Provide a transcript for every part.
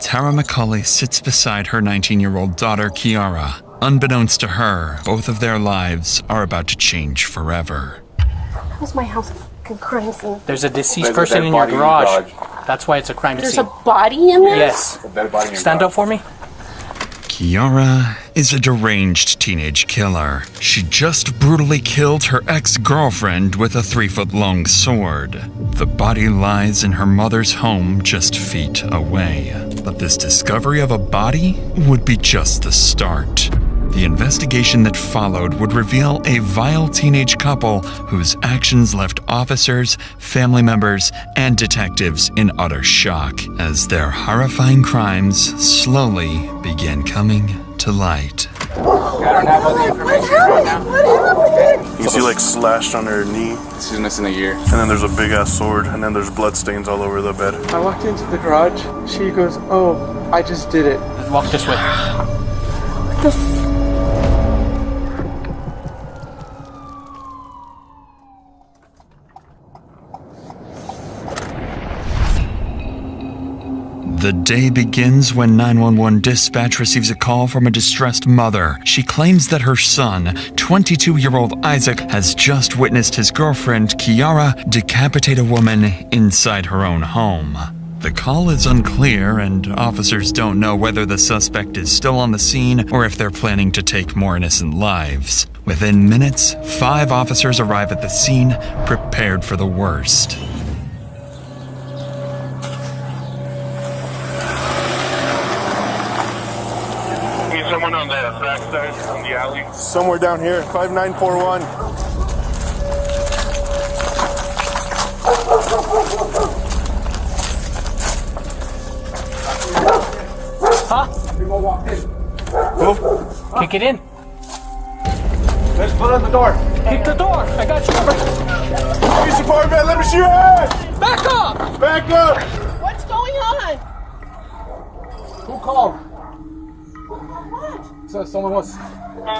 Tara McCauley sits beside her 19-year-old daughter, Kiara. Unbeknownst to her, both of their lives are about to change forever. How's my house a fucking crime scene? There's a deceased person in your garage. That's why it's a crime scene. There's a body in there? Yes. Stand up for me. Kiara is a deranged teenage killer. She just brutally killed her ex-girlfriend with a 3-foot-long sword. The body lies in her mother's home just feet away. But this discovery of a body would be just the start. The investigation that followed would reveal a vile teenage couple whose actions left officers, family members, and detectives in utter shock as their horrifying crimes slowly began coming to light. I don't have all the information right now. You can see like slashed on her knee. She's missing a ear. And then there's a big ass sword, and then there's blood stains all over the bed. I walked into the garage. She goes, "Oh, I just did it." Let's walk this way. What the The day begins when 911 dispatch receives a call from a distressed mother. She claims that her son, 22-year-old Isaac, has just witnessed his girlfriend, Kiara, decapitate a woman inside her own home. The call is unclear, and officers don't know whether the suspect is still on the scene or if they're planning to take more innocent lives. Within minutes, 5 officers arrive at the scene, prepared for the worst. Someone on the backside from the alley. Somewhere down here, 5941. Huh? Move. Kick it in. Let's put on the door. Kick the door. I got you covered. Police department, let me see your hands. Back up! Back up. What's going on? Who called? So someone was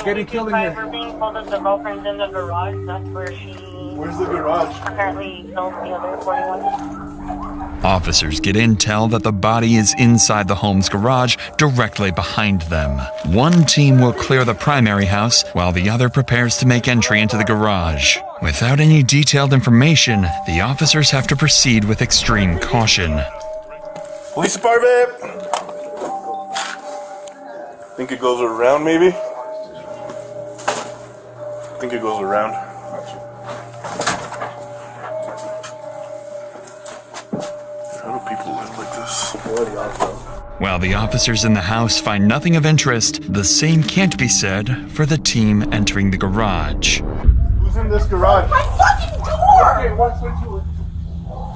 getting killed in here. We're being told that the girlfriend's in the garage. That's where she Where's the garage? apparently killed the other 41. Officers get intel that the body is inside the home's garage, directly behind them. One team will clear the primary house, while the other prepares to make entry into the garage. Without any detailed information, the officers have to proceed with extreme caution. Police department. Think it goes around, maybe? I think it goes around. How do people live like this? While the officers in the house find nothing of interest, the same can't be said for the team entering the garage. Who's in this garage? My fucking door! Okay, what's with you?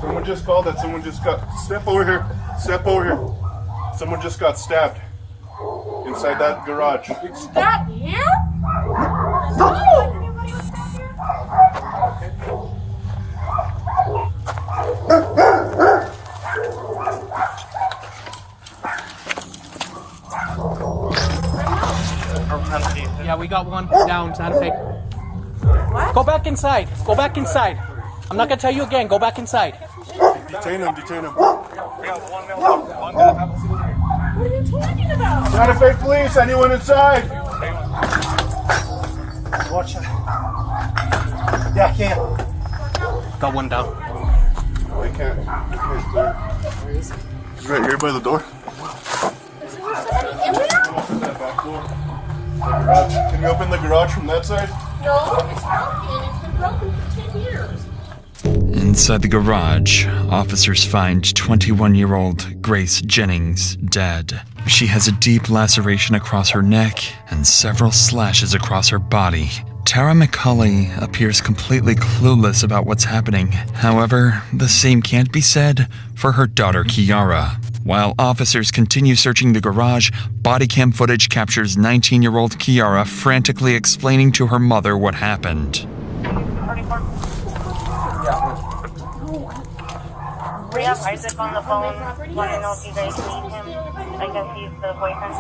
Someone just called that someone just got... Step over here. Step over here. Someone just got stabbed. Inside that garage. That here? Yeah, we got one down, Santa Fe. What? Go back inside. Go back inside. I'm not gonna tell you again. Go back inside. Detain him, detain him. What are you talking about? Santa Fe police, anyone inside? Watch it. Yeah, I can't. Got one down. I can't. Where is he? He's right here by the door. Is there somebody in there? Open that back door. The garage. Can you open the garage from that side? No, it's broken. It's been broken for 10 years. Inside the garage, officers find 21-year-old Grace Jennings dead. She has a deep laceration across her neck and several slashes across her body. Tara McCauley appears completely clueless about what's happening. However, the same can't be said for her daughter Kiara. While officers continue searching the garage, body cam footage captures 19-year-old Kiara frantically explaining to her mother what happened. We have Isaac on the phone. Want to know if you guys need him? I guess he's the boyfriend.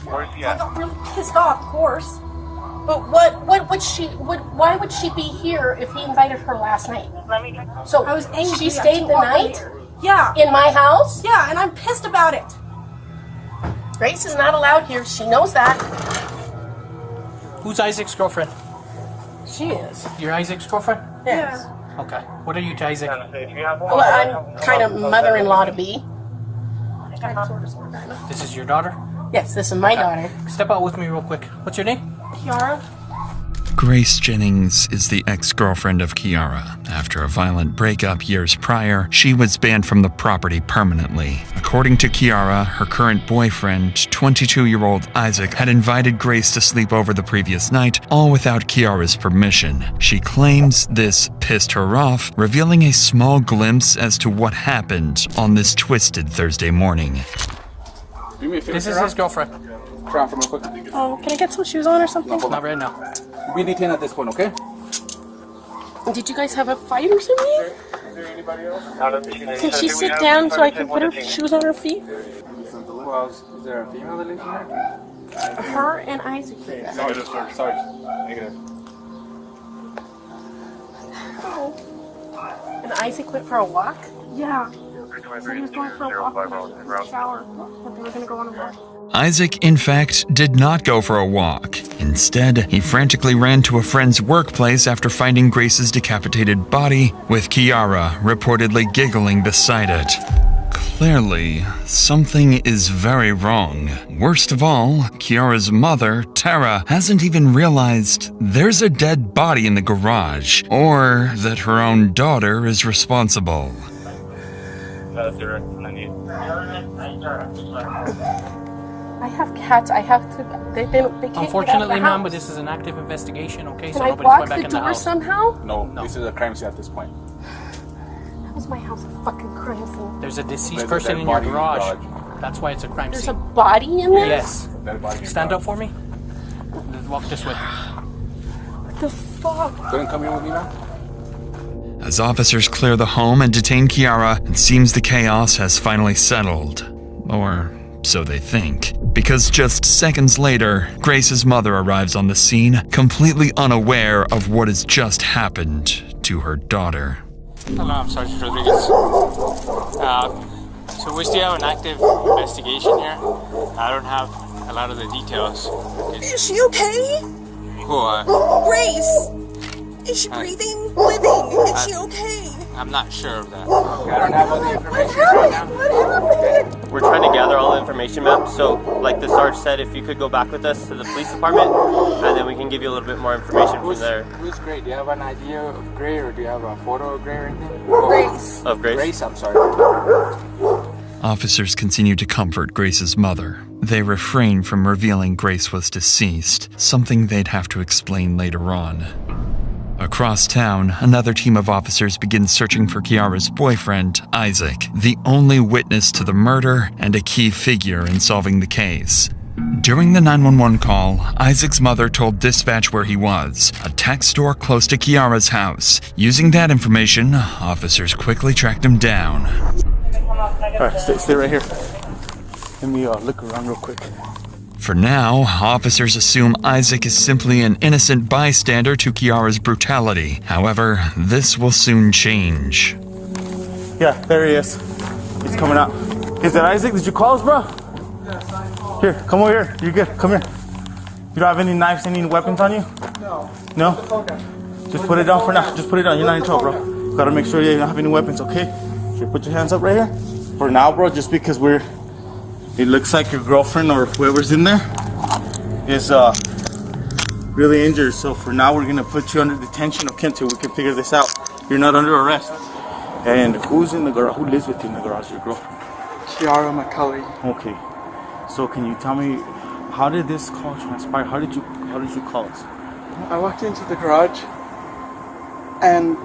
Where's he at? I got really pissed off, of course. But why would she be here if he invited her last night? Let me. So I was angry. she stayed the night Yeah. in my house? Yeah, and I'm pissed about it. Grace is not allowed here. She knows that. Who's Isaac's girlfriend? She is. You're Isaac's girlfriend? Yes. Okay. What are you to Isaac? Well, I'm kind of mother-in-law to be. This is your daughter? Yes, this is my daughter. Step out with me real quick. What's your name? Kiara? Grace Jennings is the ex-girlfriend of Kiara. After a violent breakup years prior, she was banned from the property permanently. According to Kiara, her current boyfriend, 22-year-old Isaac, had invited Grace to sleep over the previous night, all without Kiara's permission. She claims this pissed her off, revealing a small glimpse as to what happened on this twisted Thursday morning. Do me a favor. This is his girlfriend. Try for real quick. Oh, can I get some shoes on or something? Not right now. We need 10 at this point, okay? Did you guys have a fight or something? Is there anybody else? Can she sit down so I can put her shoes on her feet? Who else? Is there a female that lives here? Her and Isaac. Negative, sir. Sorry. Negative. And Isaac went for a walk? Yeah. So he was going for a walk in the shower, but they were going to go on a walk. Isaac, in fact, did not go for a walk. Instead, he frantically ran to a friend's workplace after finding Grace's decapitated body, with Kiara reportedly giggling beside it. Clearly, something is very wrong. Worst of all, Kiara's mother, Tara, hasn't even realized there's a dead body in the garage, or that her own daughter is responsible. I have cats. I have to. They can't get out Unfortunately, of the ma'am, house. but this is an active investigation, okay? Can So I nobody's block going back the in the door house. somehow? No, this is a crime scene at this point. That was my house, a fucking crime scene. There's a deceased There's a person dead in your body in the garage. garage. That's why it's a crime There's a scene. body in there? Yes. Dead body in the Stand garage. up for me. Let's walk this way. What the fuck? Go ahead and come in with me now. As officers clear the home and detain Kiara, it seems the chaos has finally settled. Or so they think. Because just seconds later, Grace's mother arrives on the scene, completely unaware of what has just happened to her daughter. Hello, I'm Sergeant Rodriguez. So we still have an active investigation here. I don't have a lot of the details. Is she okay? Who, Grace! Is she breathing? Living? Is she okay? I'm not sure of that. I don't have all the information right now. We're trying to gather all the information, ma'am. So, like the Sarge said, if you could go back with us to the police department, and then we can give you a little bit more information from there. Who's Gray? Do you have an idea of Gray, or do you have a photo of Gray or anything? Grace. Of Grace? Grace, I'm sorry. Officers continue to comfort Grace's mother. They refrain from revealing Grace was deceased, something they'd have to explain later on. Across town, another team of officers begins searching for Kiara's boyfriend, Isaac, the only witness to the murder and a key figure in solving the case. During the 911 call, Isaac's mother told dispatch where he was, a tech store close to Kiara's house. Using that information, officers quickly tracked him down. Alright, stay right here. Let me look around real quick. For now, officers assume Isaac is simply an innocent bystander to Kiara's brutality. However, this will soon change. Yeah, there he is. He's coming out. Is that Isaac? Did you call us, bro? Here, come over here. You're good. Come here. You don't have any knives, any weapons on you? No. Just put it down for now. Just put it down. You're not in trouble, bro. Gotta make sure you don't have any weapons, okay? Here, put your hands up right here. For now, bro, just because it looks like your girlfriend or whoever's in there is really injured. So for now, we're gonna put you under detention, okay, until we can figure this out. You're not under arrest. And who's in the garage? Who lives with you in the garage? Your girlfriend? Kiara McCulley. Okay. So can you tell me, how did this call transpire? How did you call us? I walked into the garage, and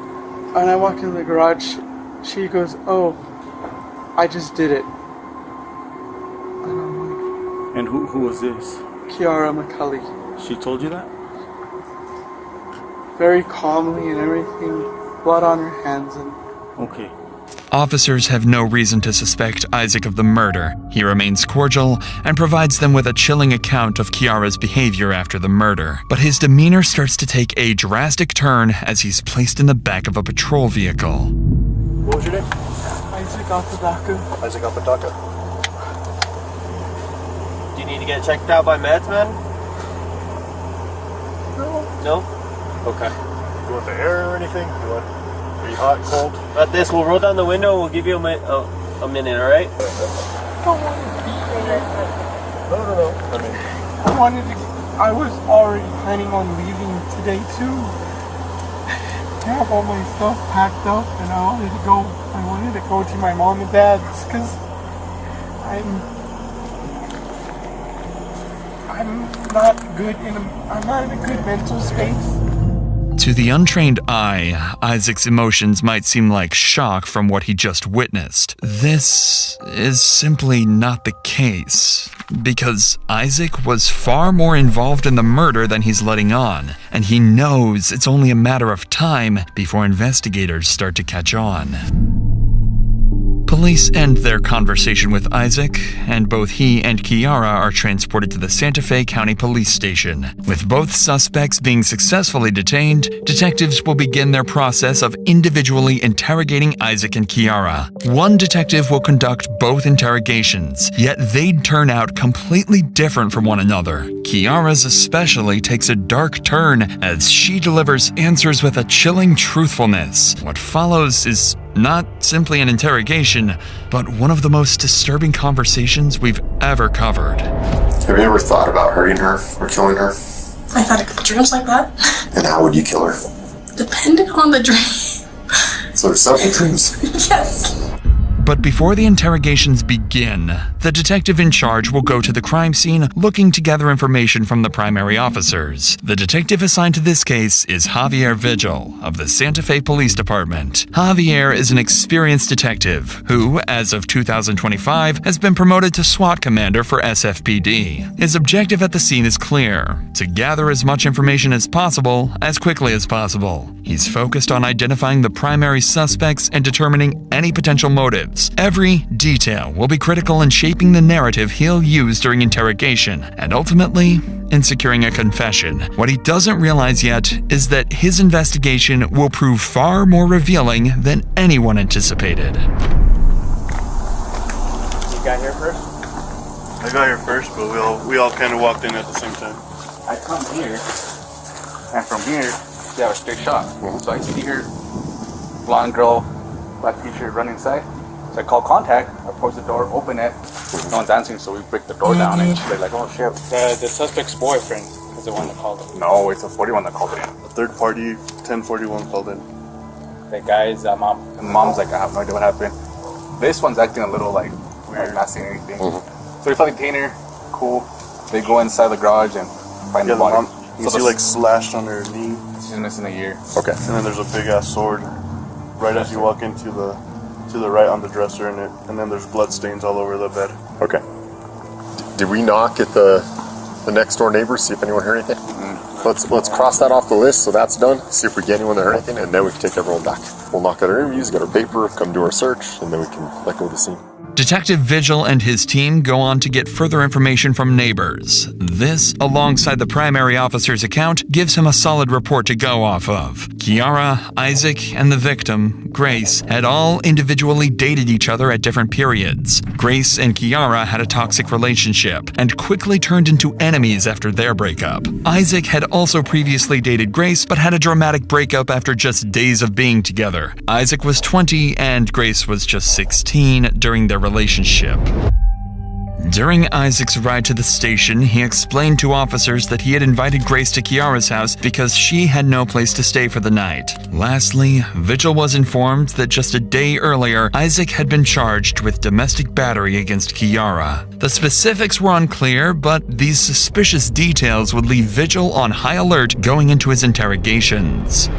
when I walked into the garage, she goes, "Oh, I just did it." And I'm like, And who was this? Kiara McCulley. She told you that? Very calmly and everything, blood on her hands, and Okay. officers have no reason to suspect Isaac of the murder. He remains cordial and provides them with a chilling account of Kiara's behavior after the murder. But his demeanor starts to take a drastic turn as he's placed in the back of a patrol vehicle. What was your name? Isaac Apodaca. Isaac Apodaca. Do you need to get checked out by meds, man? No? Okay. You want the air or anything? Are you hot, cold? Got this. We'll roll down the window and we'll give you a minute, alright? No. I was already planning on leaving today too. I have all my stuff packed up and I wanted to go to my mom and dad's because I'm not in a good mental space. To the untrained eye, Isaac's emotions might seem like shock from what he just witnessed. This is simply not the case, because Isaac was far more involved in the murder than he's letting on, and he knows it's only a matter of time before investigators start to catch on. Police end their conversation with Isaac, and both he and Kiara are transported to the Santa Fe County Police Station. With both suspects being successfully detained, detectives will begin their process of individually interrogating Isaac and Kiara. One detective will conduct both interrogations, yet they'd turn out completely different from one another. Kiara's especially takes a dark turn as she delivers answers with a chilling truthfulness. What follows is not simply an interrogation, but one of the most disturbing conversations we've ever covered. Have you ever thought about hurting her or killing her? I thought I could dreams like that. And how would you kill her? Depending on the dream. So there's several dreams. Yes. But before the interrogations begin, the detective in charge will go to the crime scene looking to gather information from the primary officers. The detective assigned to this case is Javier Vigil of the Santa Fe Police Department. Javier is an experienced detective who, as of 2025, has been promoted to SWAT commander for SFPD. His objective at the scene is clear: to gather as much information as possible, as quickly as possible. He's focused on identifying the primary suspects and determining any potential motives. Every detail will be critical in shaping the narrative he'll use during interrogation, and ultimately, in securing a confession. What he doesn't realize yet is that his investigation will prove far more revealing than anyone anticipated. You got here first? I got here first, but we all kind of walked in at the same time. I come here, and from here, they have a straight shot. So I see her, blonde girl, black t-shirt, run inside. So I call contact, I approach the door, open it, no one's answering, so we break the door down, and she's like, oh shit. The suspect's boyfriend is the one that called it. No, it's a 41 that called it in. A third party, 1041 called in. The guy's mom. And mom's like, I have no idea what happened. This one's acting a little like weird, not saying anything. So we finally detain her, cool. They go inside the garage and find the body. You see like slashed on her knee. She's missing a ear. Okay. And then there's a big ass sword right as you walk into the right on the dresser, and then there's blood stains all over the bed. Okay. Did we knock at the next door neighbors, see if anyone heard anything? Let's cross that off the list, so that's done. See if we get anyone that heard anything, and then we can take everyone back. We'll knock out our interviews, get our paper, come do our search, and then we can let go of the scene. Detective Vigil and his team go on to get further information from neighbors. This, alongside the primary officer's account, gives him a solid report to go off of. Kiara, Isaac, and the victim, Grace, had all individually dated each other at different periods. Grace and Kiara had a toxic relationship and quickly turned into enemies after their breakup. Isaac had also previously dated Grace but had a dramatic breakup after just days of being together. Isaac was 20 and Grace was just 16 during their relationship. During Isaac's ride to the station, he explained to officers that he had invited Grace to Kiara's house because she had no place to stay for the night. Lastly, Vigil was informed that just a day earlier, Isaac had been charged with domestic battery against Kiara. The specifics were unclear, but these suspicious details would leave Vigil on high alert going into his interrogations.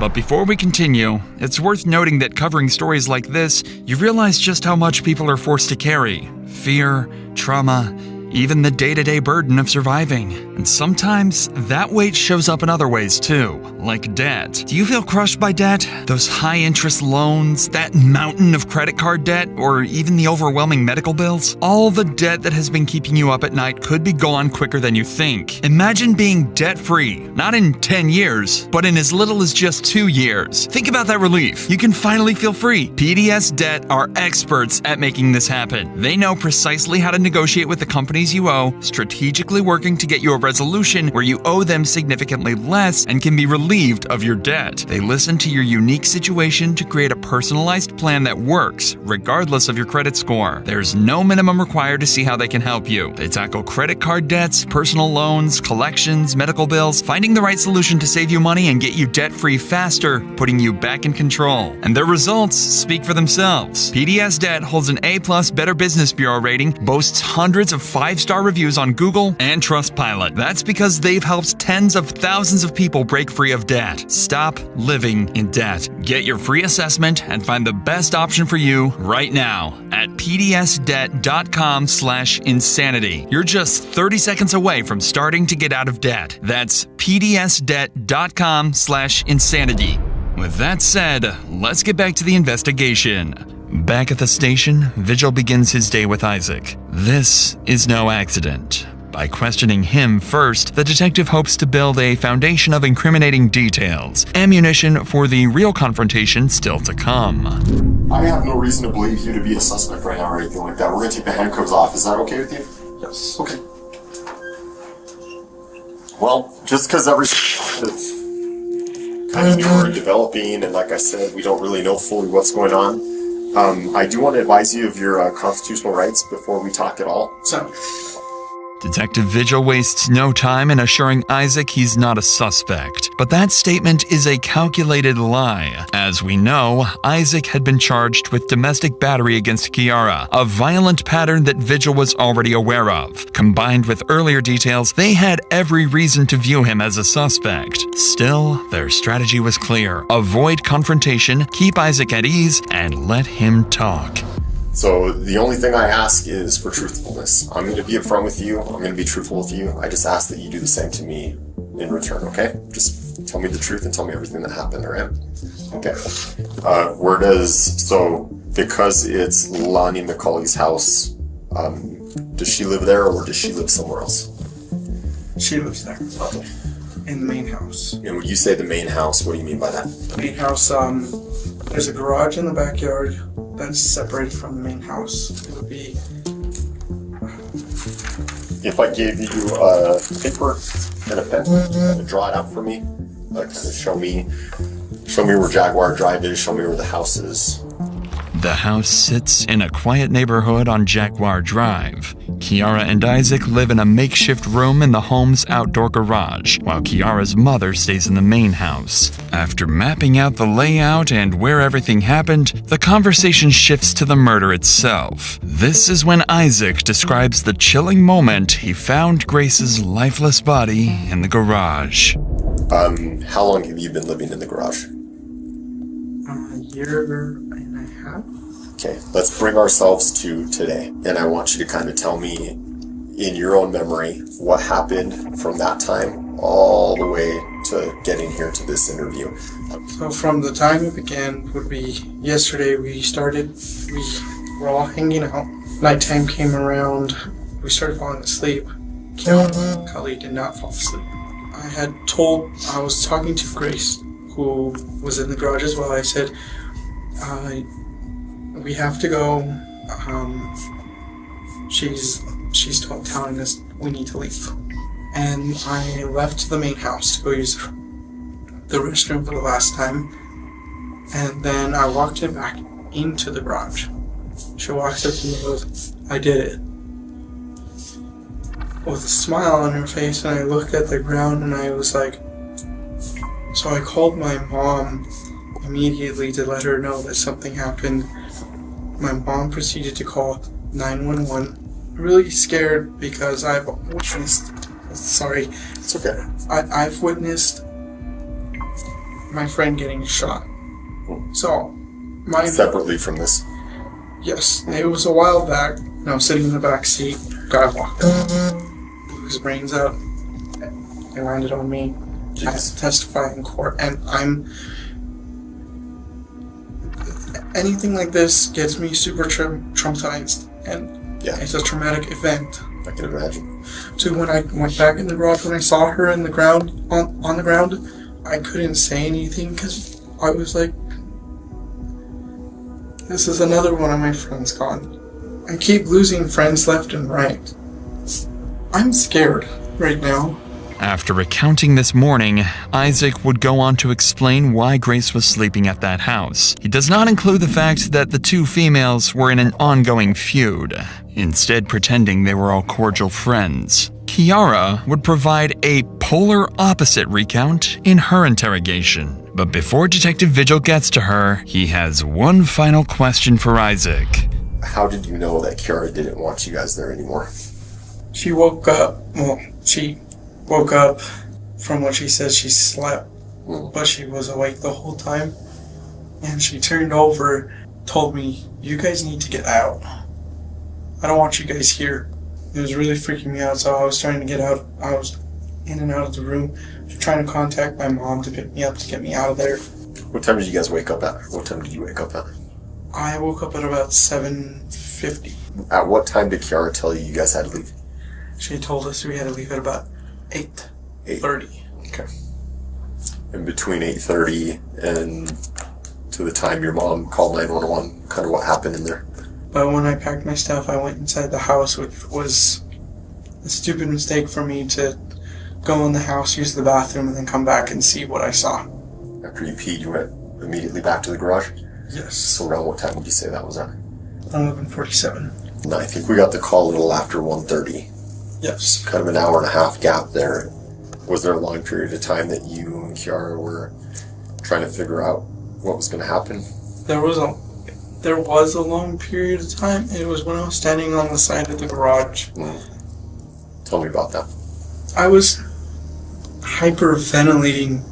But before we continue, it's worth noting that covering stories like this, you realize just how much people are forced to carry. Fear, trauma, even the day-to-day burden of surviving. And sometimes that weight shows up in other ways too, like debt. Do you feel crushed by debt? Those high-interest loans, that mountain of credit card debt, or even the overwhelming medical bills? All the debt that has been keeping you up at night could be gone quicker than you think. Imagine being debt-free, not in 10 years, but in as little as just 2 years. Think about that relief. You can finally feel free. PDS Debt are experts at making this happen. They know precisely how to negotiate with the companies you owe, strategically working to get you a resolution where you owe them significantly less and can be relieved of your debt. They listen to your unique situation to create a personalized plan that works, regardless of your credit score. There's no minimum required to see how they can help you. They tackle credit card debts, personal loans, collections, medical bills, finding the right solution to save you money and get you debt-free faster, putting you back in control. And their results speak for themselves. PDS Debt holds an A+ Better Business Bureau rating, boasts hundreds of 5-star reviews on Google and Trustpilot. That's because they've helped tens of thousands of people break free of debt. Stop living in debt. Get your free assessment and find the best option for you right now at pdsdebt.com/insanity. You're just 30 seconds away from starting to get out of debt. That's pdsdebt.com/insanity. With that said, let's get back to the investigation. Back at the station, Vigil begins his day with Isaac. This is no accident. By questioning him first, the detective hopes to build a foundation of incriminating details, ammunition for the real confrontation still to come. I have no reason to believe you to be a suspect right now or anything like that. We're gonna take the handcuffs off. Is that okay with you? Yes. Okay. Well, just because everything is kind of newer and developing, and like I said, we don't really know fully what's going on, I do want to advise you of your constitutional rights before we talk at all. So, Detective Vigil wastes no time in assuring Isaac he's not a suspect. But that statement is a calculated lie. As we know, Isaac had been charged with domestic battery against Kiara, a violent pattern that Vigil was already aware of. Combined with earlier details, they had every reason to view him as a suspect. Still, their strategy was clear. Avoid confrontation, keep Isaac at ease, and let him talk. So the only thing I ask is for truthfulness. I'm going to be upfront with you. I'm going to be truthful with you. I just ask that you do the same to me in return, okay? Just tell me the truth and tell me everything that happened, all right? Okay. Because it's Lonnie McCauley's house, does she live there or does she live somewhere else? she lives there. Okay. In the main house. And when you say the main house, what do you mean by that? The main house, there's a garage in the backyard that's separated from the main house. It would be... If I gave you a paper and a pen, and draw it out for me, kind of show me where Jaguar Drive is, show me where the house is. The house sits in a quiet neighborhood on Jaguar Drive. Kiara and Isaac live in a makeshift room in the home's outdoor garage, while Kiara's mother stays in the main house. After mapping out the layout and where everything happened, the conversation shifts to the murder itself. This is when Isaac describes the chilling moment he found Grace's lifeless body in the garage. How long have you been living in the garage? A year and a half. Okay, let's bring ourselves to today. And I want you to kind of tell me, in your own memory, what happened from that time all the way to getting here to this interview. So from the time it began would be yesterday. We were all hanging out. Nighttime came around. We started falling asleep. Kelly did not fall asleep. I was talking to Grace, who was in the garage as well. I said, we have to go. She's telling us we need to leave. And I left the main house to go use the restroom for the last time. And then I walked her back into the garage. She walks up to me and goes, I did it. With a smile on her face, and I looked at the ground and I was like, so I called my mom immediately to let her know that something happened. My mom proceeded to call 911. Really scared because I've witnessed... Sorry. It's okay. I've witnessed my friend getting shot. So, separately from this? Yes. It was a while back. I was sitting in the back seat. guy walked up, blew his brains out, and landed on me. I have to testify in court, and anything like this gets me super traumatized, and it's a traumatic event. I can imagine. So when I went back in the garage, when I saw her in the ground, on the ground, I couldn't say anything because I was like, this is another one of my friends gone. I keep losing friends left and right. I'm scared right now. After recounting this morning, Isaac would go on to explain why Grace was sleeping at that house. He does not include the fact that the two females were in an ongoing feud, instead pretending they were all cordial friends. Kiara would provide a polar opposite recount in her interrogation. But before Detective Vigil gets to her, he has one final question for Isaac. How did you know that Kiara didn't want you guys there anymore? She woke up, she woke up from what she says she slept, but she was awake the whole time. And she turned over, told me, you guys need to get out. I don't want you guys here. It was really freaking me out, so I was trying to get out. I was in and out of the room, trying to contact my mom to pick me up, to get me out of there. What time did you guys wake up at? What time did you wake up at? I woke up at about 7:50. At what time did Kiara tell you guys had to leave? She told us we had to leave at about 8:30. Okay. And between 8:30 and to the time your mom called 911, kind of what happened in there? But when I packed my stuff, I went inside the house, which was a stupid mistake for me to go in the house, use the bathroom, and then come back and see what I saw. After you peed, you went immediately back to the garage? Yes. So around what time would you say that was at? 11:47. No, I think we got the call a little after 1:30. Yes. Kind of an hour and a half gap there. Was there a long period of time that you and Kiara were trying to figure out what was going to happen? There was a long period of time. It was when I was standing on the side of the garage. Tell me about that. I was hyperventilating,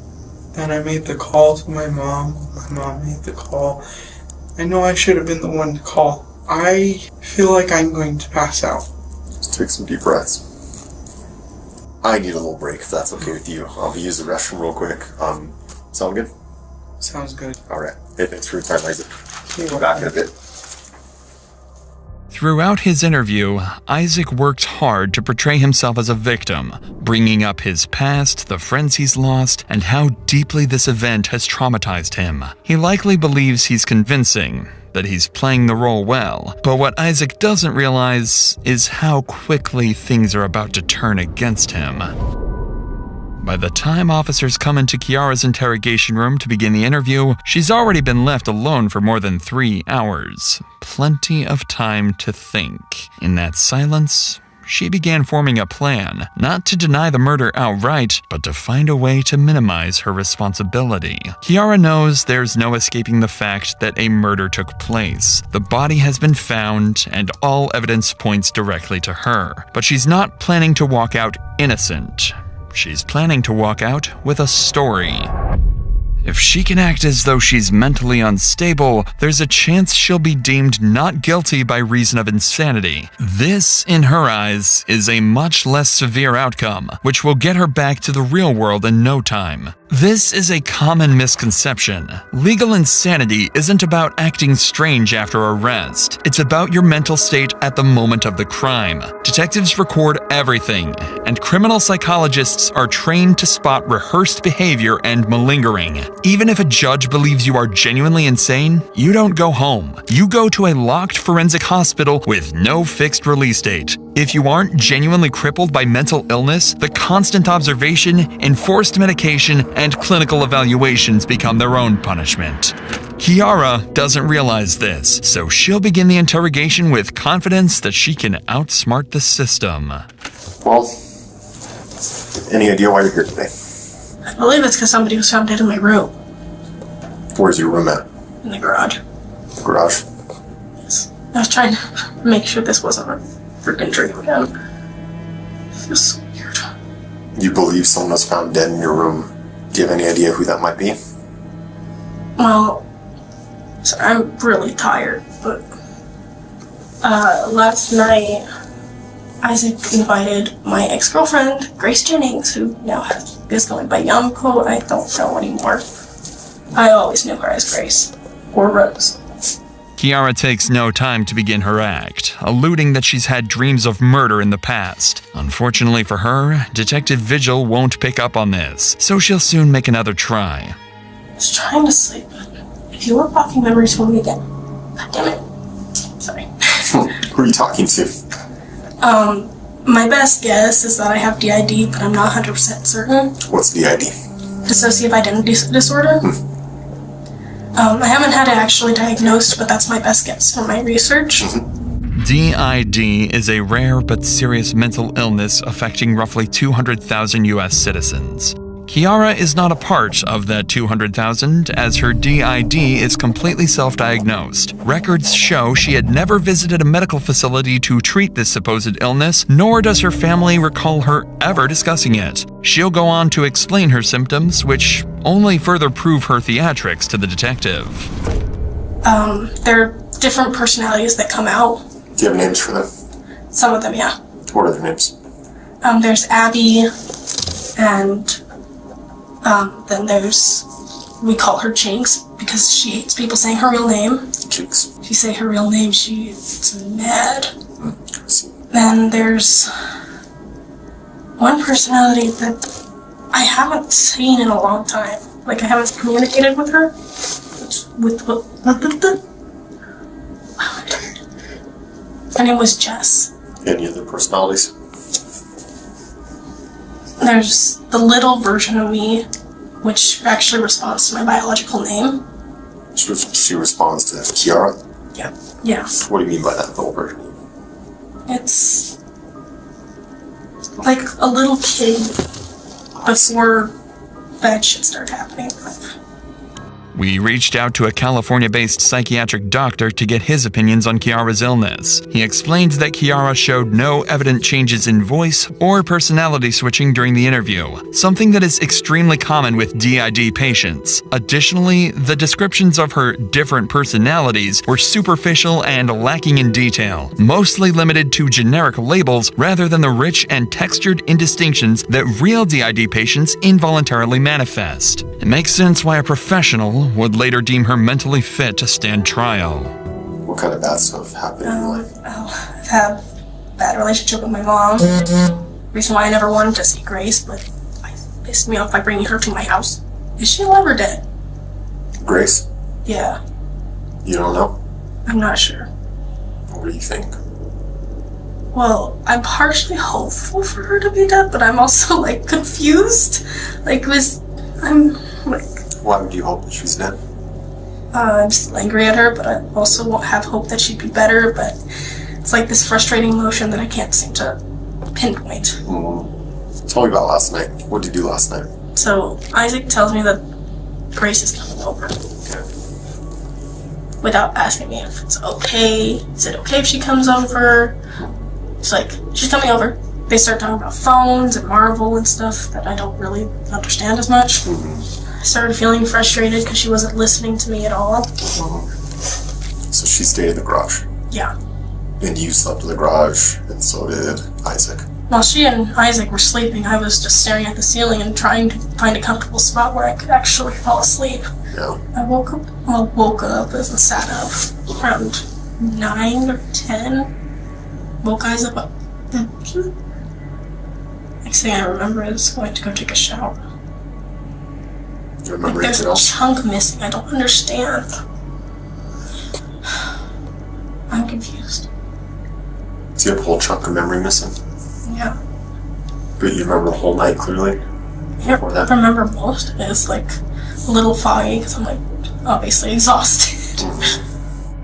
and I made the call to my mom. My mom made the call. I know I should have been the one to call. I feel like I'm going to pass out. Just take some deep breaths. I need a little break, if that's okay with you. I'll use the restroom real quick. Sound good? Sounds good. Alright. Hey, thanks for your time, Isaac. We'll be back in a bit. Throughout his interview, Isaac worked hard to portray himself as a victim, bringing up his past, the friends he's lost, and how deeply this event has traumatized him. He likely believes he's convincing, that he's playing the role well, but what Isaac doesn't realize is how quickly things are about to turn against him. By the time officers come into Kiara's interrogation room to begin the interview, she's already been left alone for more than 3 hours. Plenty of time to think. In that silence, she began forming a plan, not to deny the murder outright, but to find a way to minimize her responsibility. Kiara knows there's no escaping the fact that a murder took place. The body has been found, and all evidence points directly to her. But she's not planning to walk out innocent. She's planning to walk out with a story. If she can act as though she's mentally unstable, there's a chance she'll be deemed not guilty by reason of insanity. This, in her eyes, is a much less severe outcome, which will get her back to the real world in no time. This is a common misconception. Legal insanity isn't about acting strange after arrest. It's about your mental state at the moment of the crime. Detectives record everything, and criminal psychologists are trained to spot rehearsed behavior and malingering. Even if a judge believes you are genuinely insane, you don't go home. You go to a locked forensic hospital with no fixed release date. If you aren't genuinely crippled by mental illness, the constant observation, enforced medication, and clinical evaluations become their own punishment. Kiara doesn't realize this, so she'll begin the interrogation with confidence that she can outsmart the system. Well, any idea why you're here today? I believe it's because somebody was found dead in my room. Where's your room at? In the garage. The garage? Yes. I was trying to make sure this wasn't a freaking dream again. It feels so weird. You believe someone was found dead in your room. Do you have any idea who that might be? Well, so I'm really tired, but last night Isaac invited my ex-girlfriend, Grace Jennings, who now is going by Yamko. I don't know anymore. I always knew her as Grace, or Rose. Kiara takes no time to begin her act, alluding that she's had dreams of murder in the past. Unfortunately for her, Detective Vigil won't pick up on this, so she'll soon make another try. I was trying to sleep, but if you were blocking memories for me again, God damn it. Sorry. Who are you talking to? My best guess is that I have DID, but I'm not 100% certain. What's DID? Dissociative identity disorder. I haven't had it actually diagnosed, but that's my best guess for my research. DID is a rare but serious mental illness affecting roughly 200,000 US citizens. Kiara is not a part of that 200,000, as her DID is completely self-diagnosed. Records show she had never visited a medical facility to treat this supposed illness, nor does her family recall her ever discussing it. She'll go on to explain her symptoms, which only further prove her theatrics to the detective. There are different personalities that come out. Do you have names for them? Some of them, yeah. What are their names? There's Abby, and then there's, we call her Jinx because she hates people saying her real name. Jinx. If you say her real name, she's mad. Then there's one personality that I haven't seen in a long time. Like, I haven't communicated with her. Her name was Jess. Any other personalities? There's the little version of me, which actually responds to my biological name. She responds to Kiara? Yeah. Yeah. What do you mean by that little version? It's like a little kid before bad shit started happening. We reached out to a California-based psychiatric doctor to get his opinions on Kiara's illness. He explained that Kiara showed no evident changes in voice or personality switching during the interview, something that is extremely common with DID patients. Additionally, the descriptions of her different personalities were superficial and lacking in detail, mostly limited to generic labels rather than the rich and textured indistinctions that real DID patients involuntarily manifest. It makes sense why a professional would later deem her mentally fit to stand trial. What kind of bad stuff happened in your life? I've had a bad relationship with my mom. Reason why I never wanted to see Grace, but it pissed me off by bringing her to my house. Is she alive or dead? Grace? Yeah. You don't know? I'm not sure. What do you think? Well, I'm partially hopeful for her to be dead, but I'm also, like, confused. I'm, like... Why would you hope that she's dead? I'm still angry at her, but I also won't have hope that she'd be better, but it's like this frustrating emotion that I can't seem to pinpoint. Tell me about last night. What did you do last night? So, Isaac tells me that Grace is coming over. Without asking me if it's okay. Is it okay if she comes over? It's like, she's coming over. They start talking about phones and Marvel and stuff that I don't really understand as much. I started feeling frustrated because she wasn't listening to me at all. So she stayed in the garage? Yeah. And you slept in the garage, and so did Isaac? While she and Isaac were sleeping, I was just staring at the ceiling and trying to find a comfortable spot where I could actually fall asleep. Yeah. I woke up and sat up around 9 or 10. Woke Isaac up. Next thing I remember is going to go take a shower. You remember there's anything a else? chunk missing. I don't understand. I'm confused. So you have a whole chunk of memory missing? Yeah. But you remember the whole night clearly? I don't remember most of it. It's like a little foggy because I'm like obviously exhausted.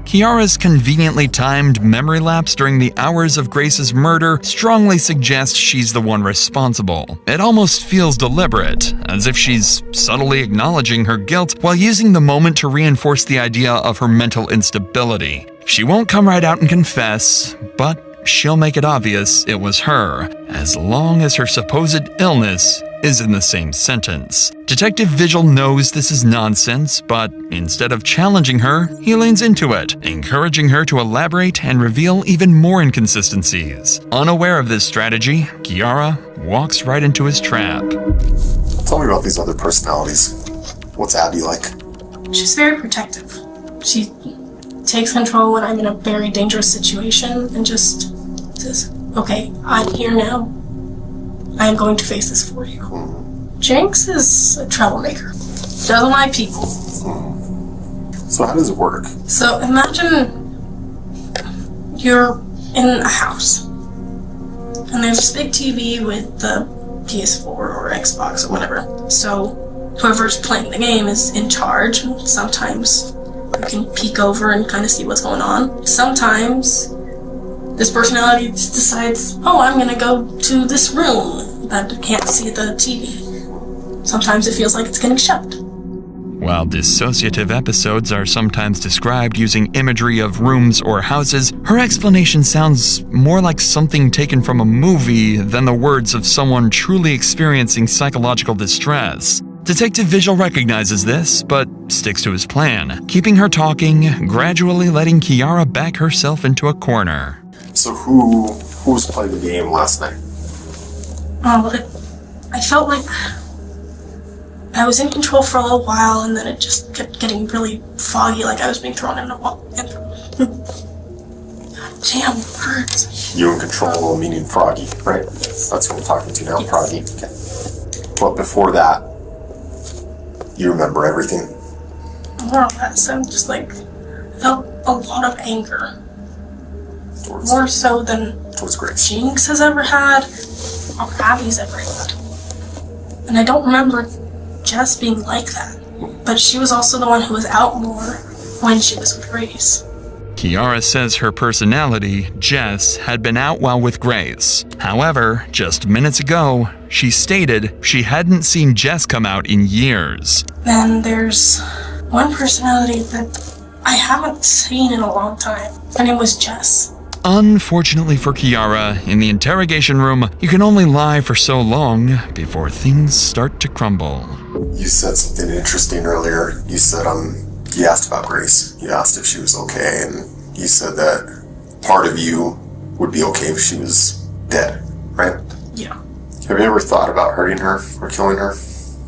Kiara's conveniently timed memory lapse during the hours of Grace's murder strongly suggests she's the one responsible. It almost feels deliberate, as if she's subtly acknowledging her guilt while using the moment to reinforce the idea of her mental instability. She won't come right out and confess, but she'll make it obvious it was her, as long as her supposed illness is in the same sentence. Detective Vigil knows this is nonsense, but instead of challenging her, he leans into it, encouraging her to elaborate and reveal even more inconsistencies. Unaware of this strategy, Kiara walks right into his trap. Tell me about these other personalities. What's Abby like? She's very protective. She takes control when I'm in a very dangerous situation and just says, okay, I'm here now. I am going to face this for you. Jinx is a troublemaker. Doesn't like people. So how does it work? So imagine you're in a house and there's this big TV with the PS4 or Xbox or whatever. So whoever's playing the game is in charge, and sometimes you can peek over and kind of see what's going on. Sometimes this personality decides, oh, I'm gonna go to this room that can't see the TV. Sometimes it feels like it's getting shut. While dissociative episodes are sometimes described using imagery of rooms or houses, her explanation sounds more like something taken from a movie than the words of someone truly experiencing psychological distress. Detective Vigil recognizes this, but sticks to his plan, keeping her talking, gradually letting Kiara back herself into a corner. So who was playing the game last night? I felt like I was in control for a little while, and then it just kept getting really foggy, like I was being thrown in a wall. Damn words. You in control, meaning Froggy, right? That's what I'm talking to now, yes. Froggy. Okay. But before that, you remember everything? More or less. I'm just like, I felt a lot of anger. More so than Jinx has ever had, or Abby's ever had. And I don't remember Jess being like that. But she was also the one who was out more when she was with Grace. Kiara says her personality, Jess, had been out while with Grace. However, just minutes ago, she stated she hadn't seen Jess come out in years. Then there's one personality that I haven't seen in a long time. Her name was Jess. Unfortunately for Kiara, in the interrogation room, you can only lie for so long before things start to crumble. You said something interesting earlier. You said, you asked about Grace. You asked if she was okay, and you said that part of you would be okay if she was dead, right? Yeah. Have you ever thought about hurting her or killing her?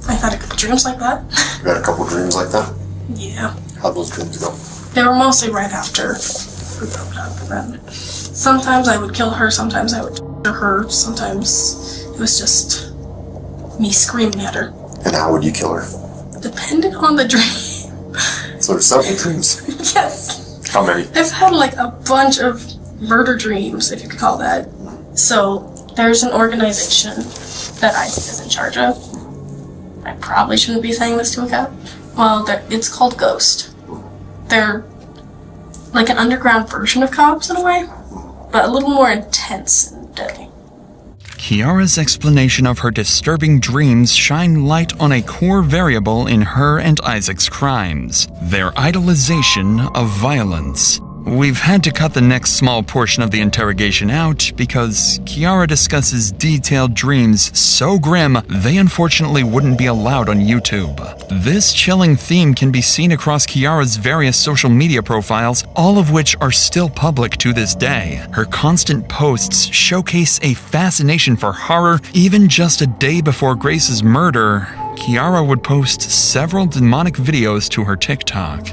I've had a couple dreams like that. You had a couple dreams like that? Yeah. How'd those dreams go? They were mostly right after we broke up, and then sometimes I would kill her, sometimes I would kill her, sometimes it was just me screaming at her. And how would you kill her? Depending on the dream. So there's several dreams? Yes. How many? I've had like a bunch of murder dreams, if you could call that. So there's an organization that Isaac is in charge of. I probably shouldn't be saying this to a cat. Well, it's called Ghost. They're like an underground version of cops in a way, but a little more intense and deadly. Kiara's explanation of her disturbing dreams shine light on a core variable in her and Isaac's crimes: their idolization of violence. We've had to cut the next small portion of the interrogation out because Kiara discusses detailed dreams so grim they unfortunately wouldn't be allowed on YouTube. This chilling theme can be seen across Kiara's various social media profiles, all of which are still public to this day. Her constant posts showcase a fascination for horror. Even just a day before Grace's murder, Kiara would post several demonic videos to her TikTok.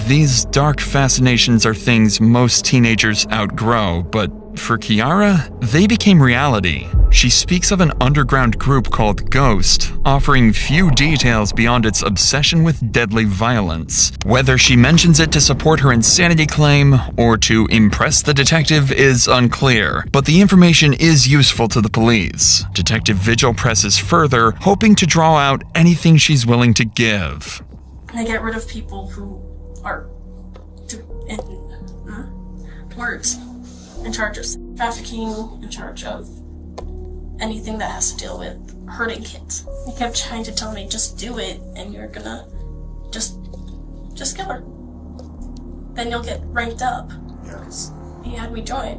These dark fascinations are things most teenagers outgrow, but for Kiara, they became reality. She speaks of an underground group called Ghost, offering few details beyond its obsession with deadly violence. Whether she mentions it to support her insanity claim or to impress the detective is unclear, but the information is useful to the police. Detective Vigil presses further, hoping to draw out anything she's willing to give. I get rid of people who are words in charge of trafficking, in charge of anything that has to deal with hurting kids. He kept trying to tell me, just do it, and you're gonna just kill her. Then you'll get ranked up. Because he had me join.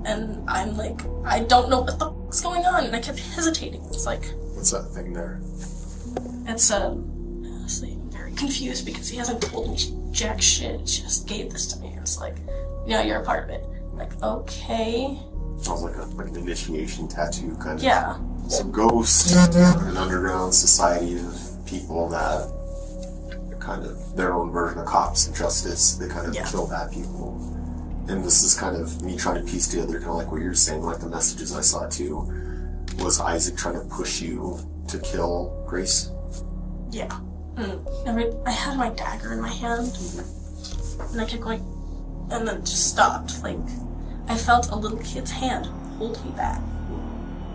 And I'm like, I don't know what the fuck's going on, and I kept hesitating. It's like, what's that thing there? It's honestly, I'm very confused because he hasn't told me jack shit. He just gave this to me. It's like, you're a part of it. Like, okay. Sounds like an initiation tattoo kind of. Yeah. Some ghosts, an underground society of people that are kind of their own version of cops and justice. They kind of kill bad people. And this is kind of me trying to piece together, kind of like what you're saying, like the messages I saw too. Was Isaac trying to push you to kill Grace? Yeah. I had my dagger in my hand, and I kept going, and then just stopped. Like, I felt a little kid's hand hold me back.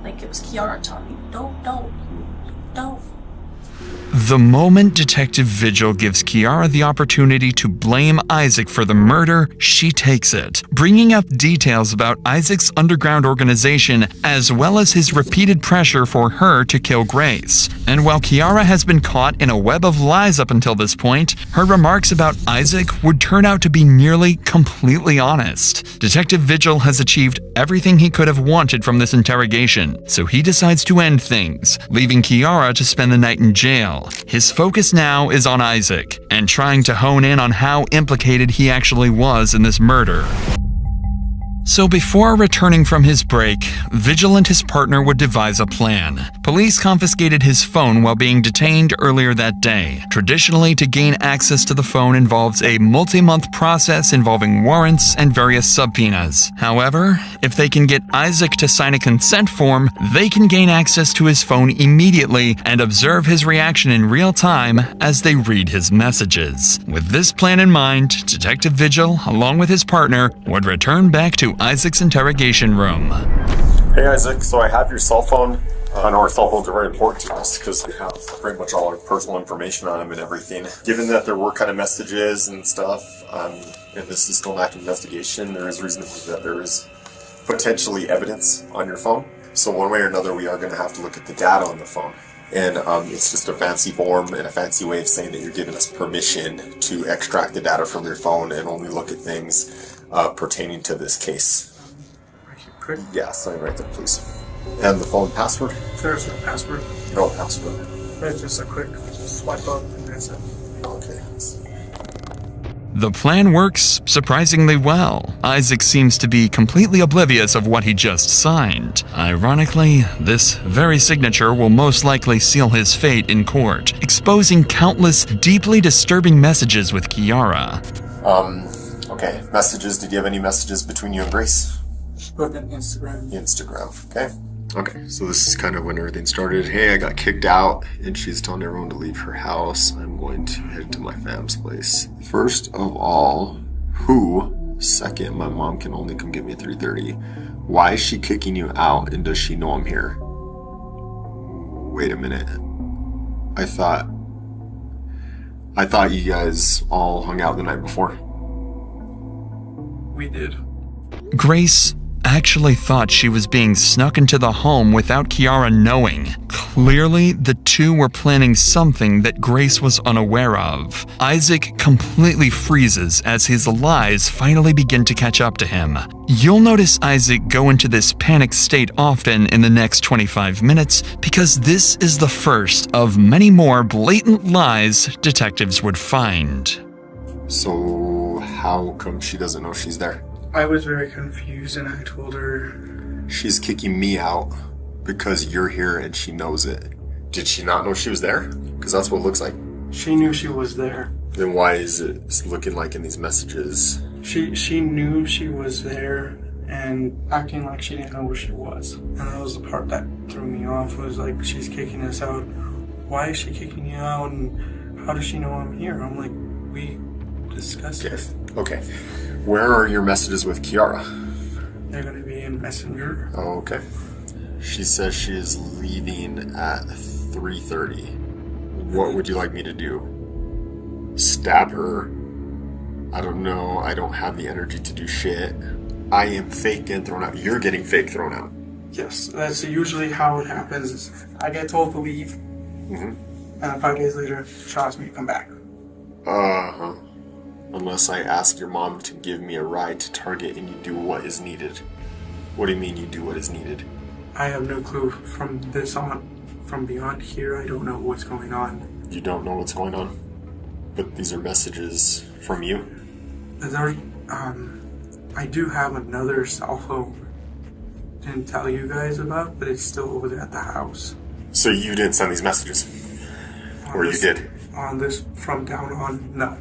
Like it was Kiara telling me, don't. The moment Detective Vigil gives Kiara the opportunity to blame Isaac for the murder, she takes it, bringing up details about Isaac's underground organization as well as his repeated pressure for her to kill Grace. And while Kiara has been caught in a web of lies up until this point, her remarks about Isaac would turn out to be nearly completely honest. Detective Vigil has achieved everything he could have wanted from this interrogation, so he decides to end things, leaving Kiara to spend the night in jail. His focus now is on Isaac, and trying to hone in on how implicated he actually was in this murder. So before returning from his break, Vigil and his partner would devise a plan. Police confiscated his phone while being detained earlier that day. Traditionally, to gain access to the phone involves a multi-month process involving warrants and various subpoenas. However, if they can get Isaac to sign a consent form, they can gain access to his phone immediately and observe his reaction in real time as they read his messages. With this plan in mind, Detective Vigil, along with his partner, would return back to Isaac's interrogation room. Hey Isaac, so I have your cell phone. I know our cell phones are very important to us because we have pretty much all our personal information on them and everything. Given that there were kind of messages and stuff, and this is still an active investigation, there is reason to believe that there is potentially evidence on your phone. So one way or another, we are going to have to look at the data on the phone. And it's just a fancy form and a fancy way of saying that you're giving us permission to extract the data from your phone and only look at things pertaining to this case. Yeah, sign right there, please. And the phone password? There's no password. No password. It's just a quick swipe up and that's it. Okay. The plan works surprisingly well. Isaac seems to be completely oblivious of what he just signed. Ironically, this very signature will most likely seal his fate in court, exposing countless deeply disturbing messages with Kiara. Okay, messages. Did you have any messages between you and Grace? But on Instagram. Instagram, okay. Okay, so this is kind of when everything started. Hey, I got kicked out, and she's telling everyone to leave her house. I'm going to head to my fam's place. First of all, who? Second, my mom can only come get me at 3:30. Why is she kicking you out, and does she know I'm here? Wait a minute. I thought you guys all hung out the night before. We did. Grace actually thought she was being snuck into the home without Kiara knowing. Clearly, the two were planning something that Grace was unaware of. Isaac completely freezes as his lies finally begin to catch up to him. You'll notice Isaac go into this panic state often in the next 25 minutes because this is the first of many more blatant lies detectives would find. So, how come she doesn't know she's there? I was very confused and I told her... She's kicking me out because you're here and she knows it. Did she not know she was there? Because that's what it looks like. She knew she was there. Then why is it looking like in these messages? She knew she was there and acting like she didn't know where she was. And that was the part that threw me off, was like, she's kicking us out. Why is she kicking you out and how does she know I'm here? I'm like, we discussed this. Okay. Where are your messages with Kiara? They're going to be in Messenger. Oh, okay. She says she is leaving at 3:30. What would you like me to do? Stab her? I don't know. I don't have the energy to do shit. I am fake and thrown out. You're getting fake thrown out. Yes, that's usually how it happens. I get told to leave, and 5 days later, she asks me to come back. Uh-huh. Unless I ask your mom to give me a ride to Target and you do what is needed. What do you mean you do what is needed? I have no clue. From this on, from beyond here, I don't know what's going on. You don't know what's going on? But these are messages from you? I do have another cell phone. Didn't tell you guys about, but it's still over there at the house. So you didn't send these messages? Or you did? On this, from down on, no.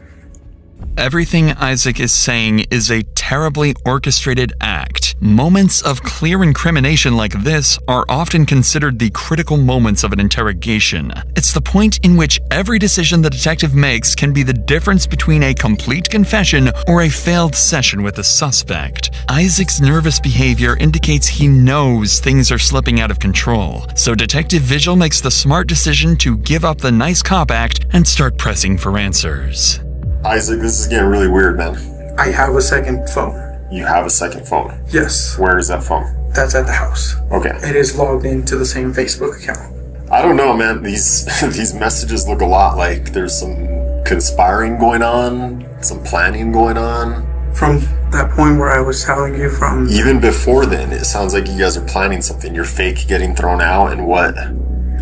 Everything Isaac is saying is a terribly orchestrated act. Moments of clear incrimination like this are often considered the critical moments of an interrogation. It's the point in which every decision the detective makes can be the difference between a complete confession or a failed session with the suspect. Isaac's nervous behavior indicates he knows things are slipping out of control, so Detective Vigil makes the smart decision to give up the nice cop act and start pressing for answers. Isaac, this is getting really weird, man. I have a second phone. You have a second phone? Yes. Where is that phone? That's at the house. Okay. It is logged into the same Facebook account. I don't know, man. These messages look a lot like there's some conspiring going on, some planning going on. From that point where I was telling you from... Even before then, it sounds like you guys are planning something. You're fake getting thrown out and what?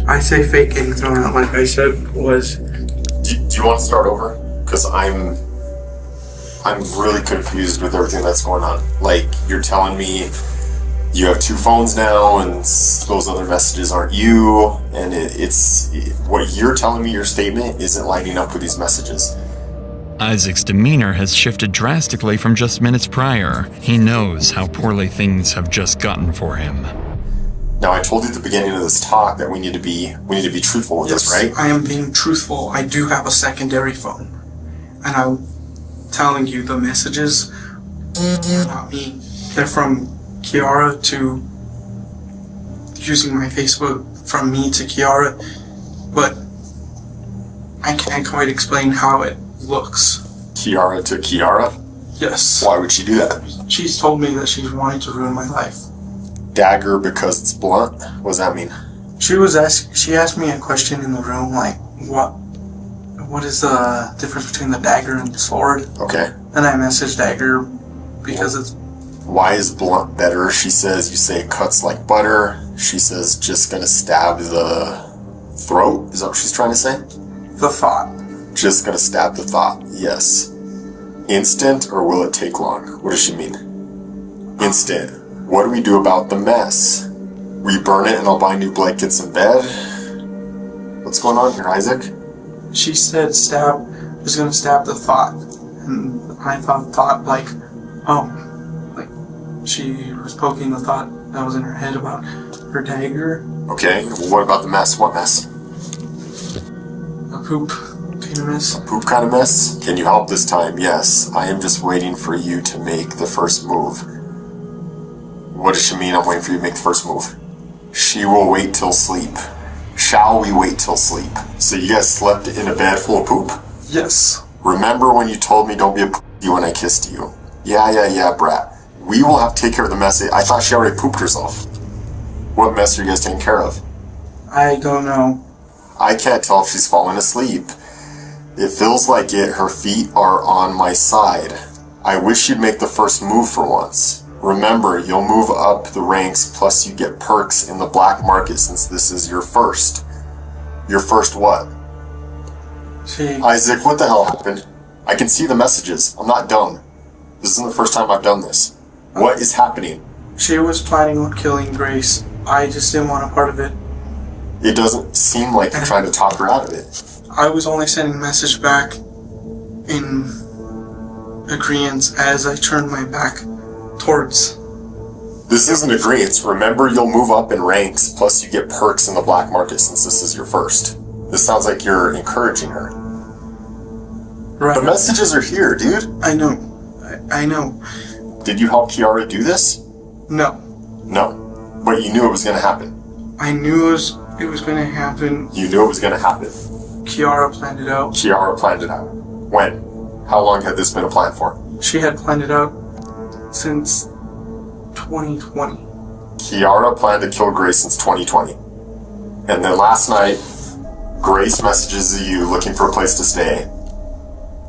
I say fake getting thrown out, like I said, was... Do you want to start over? Because I'm really confused with everything that's going on. Like, you're telling me you have two phones now and those other messages aren't you, and it's what you're telling me, your statement isn't lining up with these messages. Isaac's demeanor has shifted drastically from just minutes prior. He knows how poorly things have just gotten for him. Now, I told you at the beginning of this talk that we need to be truthful with this, right? I am being truthful. I do have a secondary phone. And I'm telling you, the messages are not me. They're from Kiara to using my Facebook from me to Kiara, but I can't quite explain how it looks. Kiara to Kiara? Yes. Why would she do that? She's told me that she's wanting to ruin my life. Dagger because it's blunt? What does that mean? She asked me a question in the room, like, what is the difference between the dagger and the sword? Okay. And I messaged dagger because it's... Why is blunt better? She says you say it cuts like butter. She says just gonna stab the throat. Is that what she's trying to say? The thought. Just gonna stab the thought. Yes. Instant or will it take long? What does she mean? Instant. What do we do about the mess? We burn it and I'll buy new blankets and bed? What's going on here, Isaac? She said was gonna stab the thought. And I thought like, like she was poking the thought that was in her head about her dagger. Okay, well, what about the mess? What mess? A poop kind of mess. A poop kind of mess? Can you help this time? Yes. I am just waiting for you to make the first move. What does she mean I'm waiting for you to make the first move? She will wait till sleep. Shall we wait till sleep? So you guys slept in a bed full of poop? Yes. Remember when you told me don't be a pussy when I kissed you? Yeah, brat. We will have to take care of the mess. I thought she already pooped herself. What mess are you guys taking care of? I don't know. I can't tell if she's falling asleep. It feels like it. Her feet are on my side. I wish you'd make the first move for once. Remember, you'll move up the ranks, plus you get perks in the black market since this is your first. Your first what? Isaac, what the hell happened? I can see the messages. I'm not dumb. This isn't the first time I've done this. What is happening? She was planning on killing Grace. I just didn't want a part of it. It doesn't seem like you're trying to talk her out of it. I was only sending a message back in agreement as I turned my back towards. This isn't agreement. Remember, you'll move up in ranks, plus you get perks in the black market since this is your first. This sounds like you're encouraging her. Right. The messages are here, dude. I know. I know. Did you help Kiara do this? No. No. But you knew it was going to happen. I knew it was going to happen. You knew it was going to happen. Kiara planned it out. Kiara planned it out. When? How long had this been a plan for? She had planned it out since 2020. Kiara planned to kill Grace since 2020. And then last night, Grace messages you looking for a place to stay.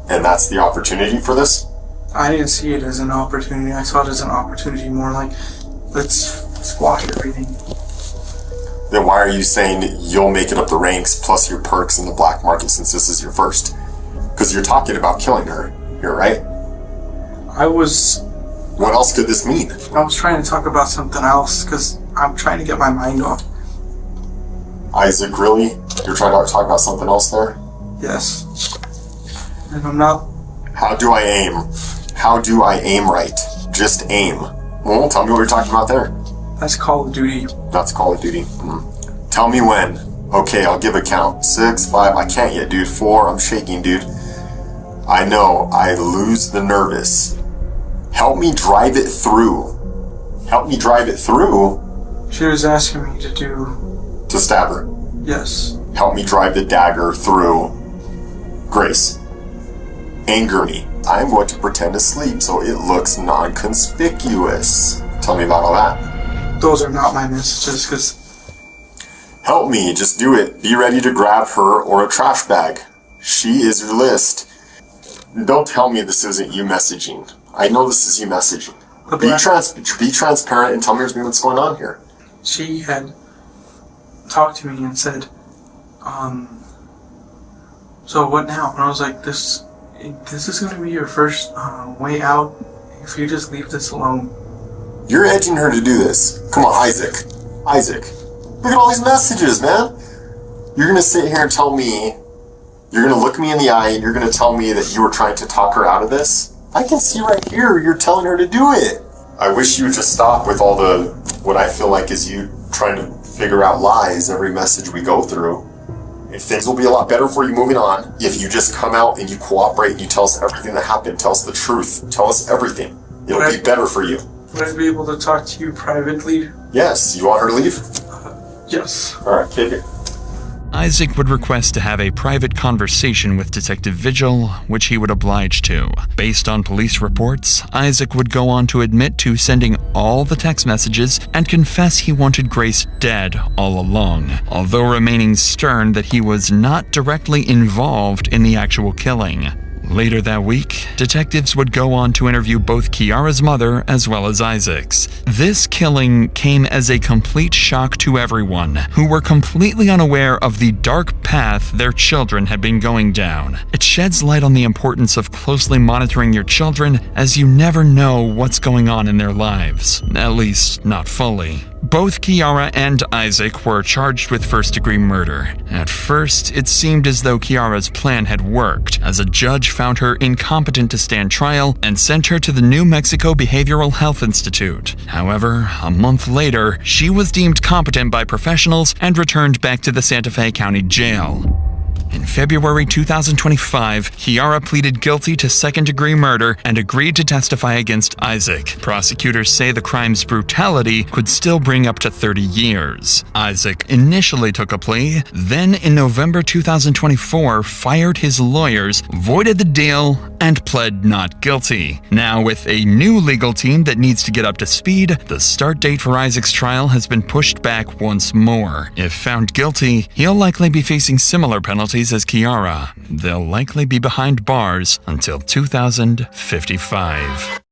And that's the opportunity for this? I didn't see it as an opportunity. I saw it as an opportunity more like let's squash everything. Then why are you saying you'll make it up the ranks plus your perks in the black market since this is your first? Because you're talking about killing her here, right? What else could this mean? I was trying to talk about something else because I'm trying to get my mind off. Isaac, really? You're trying to talk about something else there? Yes. And I'm not... How do I aim? How do I aim right? Just aim. Well, tell me what you're talking about there. That's Call of Duty. That's Call of Duty. Tell me when. Okay, I'll give a count. 6, 5, I can't yet, dude. 4, I'm shaking, dude. I know, I lose the nervous. Help me drive it through. Help me drive it through. She was asking me to do... To stab her. Yes. Help me drive the dagger through. Grace. Anger me. I'm going to pretend to sleep so it looks non-conspicuous. Tell me about all that. Those are not my messages, because... Help me, just do it. Be ready to grab her or a trash bag. She is your list. Don't tell me this isn't you messaging. I know this is you messaging. Be transparent and tell me what's going on here. She had talked to me and said, so what now? And I was like, this is going to be your first way out if you just leave this alone. You're edging her to do this. Come on, Isaac. Isaac. Look at all these messages, man. You're going to sit here and tell me, you're going to look me in the eye and you're going to tell me that you were trying to talk her out of this? I can see right here you're telling her to do it. I wish you would just stop with all the, what I feel like is you trying to figure out lies every message we go through. And things will be a lot better for you moving on if you just come out and you cooperate and you tell us everything that happened. Tell us the truth. Tell us everything. It'll be better for you. Would I be able to talk to you privately? Yes. You want her to leave? Yes. Alright, take it. Isaac would request to have a private conversation with Detective Vigil, which he would oblige to. Based on police reports, Isaac would go on to admit to sending all the text messages and confess he wanted Grace dead all along, although remaining stern that he was not directly involved in the actual killing. Later that week, detectives would go on to interview both Kiara's mother as well as Isaac's. This killing came as a complete shock to everyone, who were completely unaware of the dark path their children had been going down. It sheds light on the importance of closely monitoring your children, as you never know what's going on in their lives, at least not fully. Both Kiara and Isaac were charged with first-degree murder. At first, it seemed as though Kiara's plan had worked, as a judge found her incompetent to stand trial and sent her to the New Mexico Behavioral Health Institute. However, a month later, she was deemed competent by professionals and returned back to the Santa Fe County Jail. In February 2025, Kiara pleaded guilty to second-degree murder and agreed to testify against Isaac. Prosecutors say the crime's brutality could still bring up to 30 years. Isaac initially took a plea, then in November 2024 fired his lawyers, voided the deal, and pled not guilty. Now, with a new legal team that needs to get up to speed, the start date for Isaac's trial has been pushed back once more. If found guilty, he'll likely be facing similar penalties as Kiara. They'll likely be behind bars until 2055.